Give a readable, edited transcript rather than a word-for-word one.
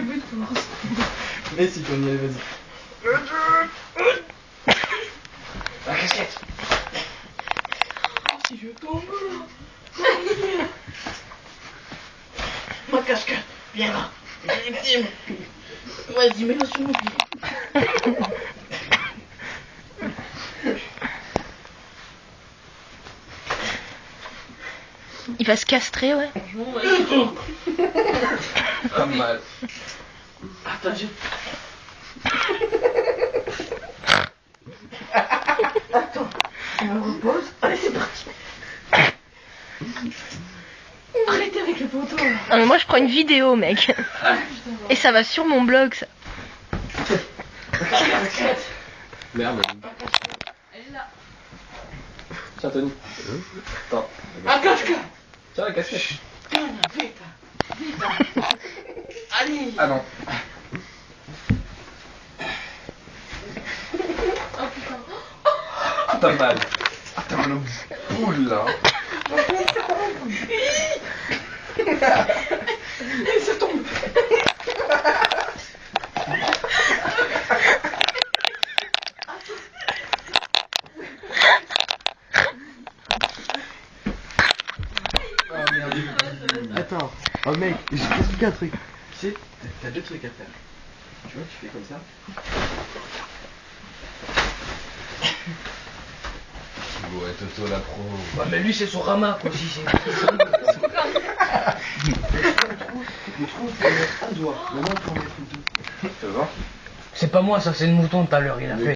j'ai plus de force. Mais si, Tony, allez, vas-y. La casquette. Oh, si je tombe là. Ma casquette, viens là. J'ai des petits. Vas-y, mets-le sur mon pied. Il va se castrer, ouais. Franchement, ouais. Pas mal. Attends, j'ai... Attends, je me repose. Allez, c'est parti. Arrêtez avec le poteau là. Non, mais moi je prends une vidéo, mec. Ah, putain. Et ça va sur mon blog, ça. Merde. Elle est là. Tiens, Tony. Attends. Un casque. Tiens, la casquette. Tiens, vite. Vite. Allez. Ah non. Oh putain. Pas mal. Attends, le boule là. Et ça tombe. Oh merde. Attends, oh mec, j'ai expliqué un truc. Tu sais, t'as deux trucs à faire. Tu vois, tu fais comme ça. Ouais, Toto la pro. Ouais, mais lui, c'est son rama quoi. Si, c'est. Mais je trouve qu'il faut mettre un doigt. Maintenant, il faut en mettre deux. Ça va? C'est pas moi, ça, c'est le mouton tout à l'heure, il a fait.